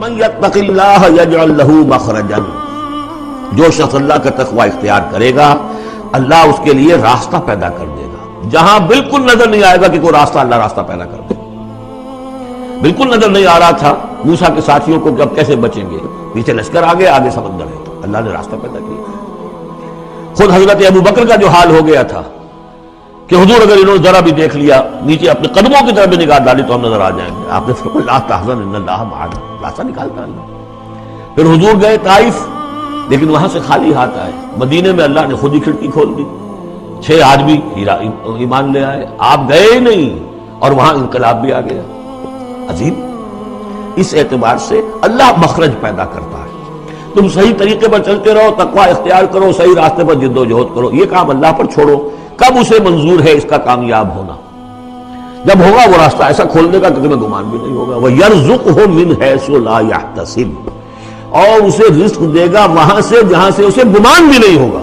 وَمَن يَتَّقِ اللَّهَ يَجْعَل لَّهُ مَخْرَجًا، جو شخص اللہ کا تقوی اختیار کرے گا اللہ اس کے لیے راستہ پیدا کر دے گا، جہاں بالکل نظر نہیں آئے گا کہ کوئی راستہ، اللہ راستہ پیدا کر دے گا۔ بالکل نظر نہیں آ رہا تھا موسیٰ کے ساتھیوں کو کہ اب کیسے بچیں گے، پیچھے لشکر آگے آگے سمندر ہے، اللہ نے راستہ پیدا کیا۔ خود حضرت ابو بکر کا جو حال ہو گیا تھا کہ حضور اگر انہوں نے ذرا بھی دیکھ لیا، نیچے اپنے قدموں کی طرف بھی نگاہ ڈالی تو ہم نظر آ جائیں گے، آپ نے فرمایا لا تحزن ان اللہ معنا، راستہ نکالتا اللہ۔ پھر حضور گئے طائف، لیکن وہاں سے خالی ہاتھ آئے، مدینے میں اللہ نے خود ہی کھڑکی کھول دی، 6 آدمی ایمان لے آئے، آپ گئے ہی نہیں اور وہاں انقلاب بھی آ گیا۔ عظیم، اس اعتبار سے اللہ مخرج پیدا کرتا ہے۔ تم صحیح طریقے پر چلتے رہو، تقوی اختیار کرو، صحیح راستے پر جد و جہد کرو، یہ کام اللہ پر چھوڑو، کب اسے منظور ہے اس کا کامیاب ہونا، جب ہوگا وہ راستہ ایسا کھولنے کا کہ تمہیں گمان بھی نہیں ہوگا۔ وَيَرْزُقْهُ مِنْ حَيْثُ لَا يَحْتَسِبُ، اور اسے رزق دے گا وہاں سے جہاں سے اسے گمان بھی نہیں ہوگا۔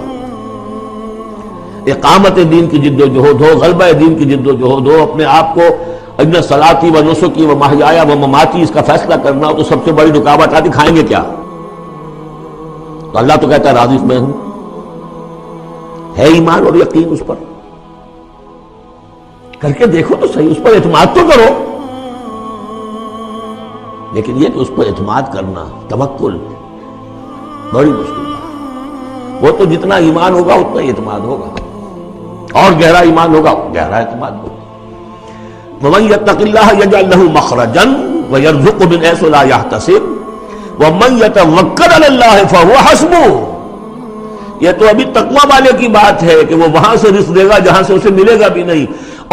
اقامت دین کی جد و جہد ہو، غلبہ دین کی جد و جہد ہو، اپنے آپ کو ان صلاتی و نسکی و محیایا و مماتی اس کا فیصلہ کرنا ہو تو سب سے بڑی رکاوٹ آتی کھائیں گے کیا؟ تو اللہ تو کہتا ہے راضی میں ہوں، ہے ایمان اور یقین اس پر، کر کے دیکھو تو صحیح، اس پر اعتماد تو کرو، لیکن یہ کہ اس پر اعتماد کرنا، توکل، بڑی مشکل ہے۔ وہ تو جتنا ایمان ہوگا اتنا ہی اعتماد ہوگا، اور گہرا ایمان ہوگا گہرا اعتماد ہوگا۔ وَمَن يَتَّقِ اللَّهَ يَجْعَل لَّهُ مَخْرَجًا وَيَرْزُقْهُ مِنْ حَيْثُ لَا يَحْتَسِبُ وَمَن يَتَوَكَّلْ عَلَى اللَّهِ فَهُوَ حَسْبُهُ۔ یہ تو ابھی تقویٰ والے کی بات ہے کہ وہ وہاں سے رزق دے گا جہاں سے اسے ملے گا بھی نہیں،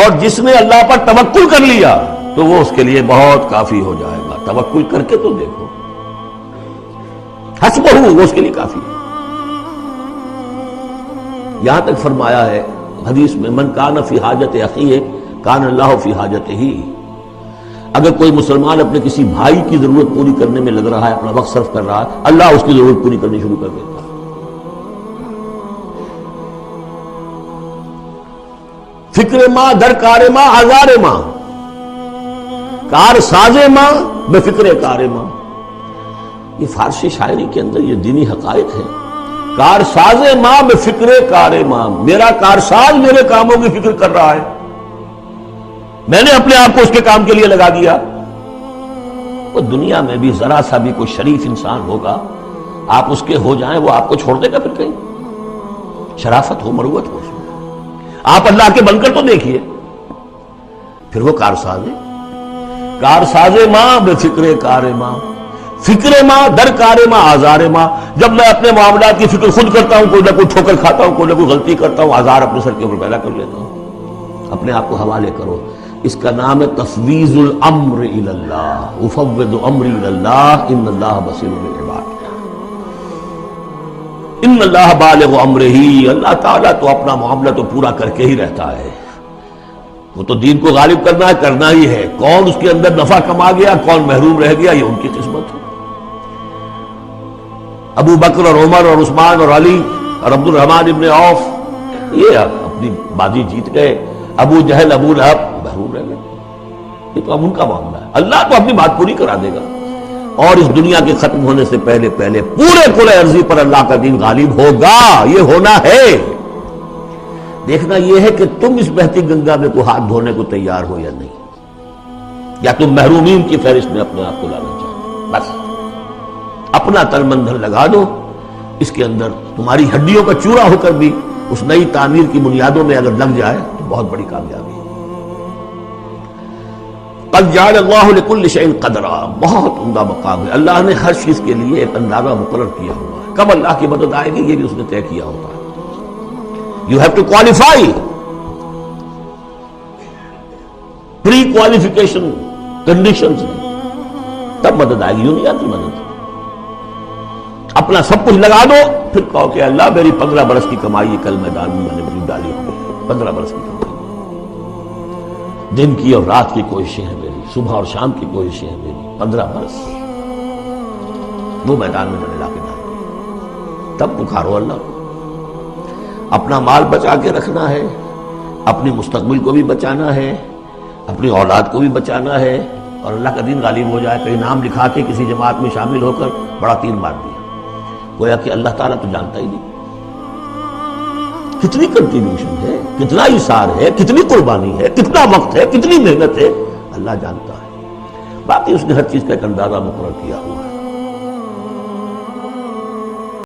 اور جس نے اللہ پر توکل کر لیا تو وہ اس کے لیے بہت کافی ہو جائے گا۔ توکل کر کے تو دیکھو، حسبہ وہ اس کے لیے کافی ہے۔ یہاں تک فرمایا ہے حدیث میں من کان فی حاجت اخیہ کان اللہ فی حاجتہ، اگر کوئی مسلمان اپنے کسی بھائی کی ضرورت پوری کرنے میں لگ رہا ہے، اپنا وقت صرف کر رہا ہے، اللہ اس کی ضرورت پوری کرنی شروع کر دیتا ہے۔ فکر ماں در کار ماں آزار ماں، کار ساز ماں بے فکر کار ماں، یہ فارسی شاعری کے اندر یہ دینی حقائق ہے۔ کار ساز ماں بے فکر کار ماں، میرا کارساز میرے کاموں کی فکر کر رہا ہے، میں نے اپنے آپ کو اس کے کام کے لیے لگا دیا۔ وہ دنیا میں بھی ذرا سا بھی کوئی شریف انسان ہوگا، آپ اس کے ہو جائیں وہ آپ کو چھوڑ دے گا پھر کہیں، شرافت ہو، مروت ہو اس میں۔ آپ اللہ کے بن کر تو دیکھیے، پھر وہ کارساز ہے، کارساز ماں بے فکر کار ماں، فکر ماں در کار ماں آزار ماں۔ جب میں اپنے معاملات کی فکر خود کرتا ہوں، کوئی نہ کوئی ٹھوکر کھاتا ہوں، کوئی نہ کوئی غلطی کرتا ہوں، آزار اپنے سر کے اوپر پیدا کر لیتا ہوں، اپنے آپ کو حوالے کرو۔ اس کا نام ہے تفویض الامر الی اللہ، افوض امری الی اللہ ان اللہ بصیر بالعباد۔ ان اللہ بالغ امرہ، اللہ تعالیٰ تو اپنا معاملہ تو پورا کر کے ہی رہتا ہے، وہ تو دین کو غالب کرنا ہی ہے، کون اس کے اندر نفع کما گیا کون محروم رہ گیا یہ ان کی قسمت ہے۔ ابو بکر اور عمر اور عثمان اور علی اور عبد الرحمن ابن عوف یہ اپنی بازی جیت گئے، ابو جہل ابو لہب محروم رہ گئے، یہ تو اب ان کا معاملہ ہے، اللہ تو اپنی بات پوری کرا دے گا، اور اس دنیا کے ختم ہونے سے پہلے پورے کرۂ ارضی پر اللہ کا دین غالب ہوگا، یہ ہونا ہے۔ دیکھنا یہ ہے کہ تم اس بہتی گنگا میں کو ہاتھ دھونے کو تیار ہو یا نہیں، یا تم محرومین کی فہرست میں اپنے آپ کو لانا چاہتے، بس اپنا تل مندر لگا دو، اس کے اندر تمہاری ہڈیوں کا چورا ہو کر بھی اس نئی تعمیر کی بنیادوں میں اگر لگ جائے تو بہت بڑی کامیابی ہے۔ قد جعل اللہ لکل شیء قدرا، بہت عمدہ مقام ہے، اللہ نے ہر چیز کے لیے ایک اندازہ مقرر کیا ہوا ہے، کب اللہ کی مدد آئے گی یہ بھی اس نے طے کیا ہوتا ہے۔ You have to qualify, pre qualification conditions تب مدد آئے گی، یوں نہیں آتی مدد۔ اپنا سب کچھ لگا دو پھر کہو کہ اللہ میری 15 برس کی کمائی کل میدان میں نے مجھے ڈالی ہوئی، 15 برس کی کمائی، دن کی اور رات کی کوششیں ہیں میری، صبح اور شام کی کوششیں ہیں میری، 15 برس وہ میدان میں نے لا کے ڈالی، تب پکارو اللہ کو۔ اپنا مال بچا کے رکھنا ہے، اپنی مستقبل کو بھی بچانا ہے، اپنی اولاد کو بھی بچانا ہے، اور اللہ کا دین غالب ہو جائے، کہیں نام لکھا کے کسی جماعت میں شامل ہو کر بڑا تین مار دیا، گویا کہ اللہ تعالیٰ تو جانتا ہی نہیں۔ کتنی کنٹریبیوشن ہے، کتنا اثار ہے، کتنی قربانی ہے، کتنا وقت ہے، کتنی محنت ہے، اللہ جانتا ہے۔ باقی اس نے ہر چیز کا ایک اندازہ مقرر کیا ہوا ہے۔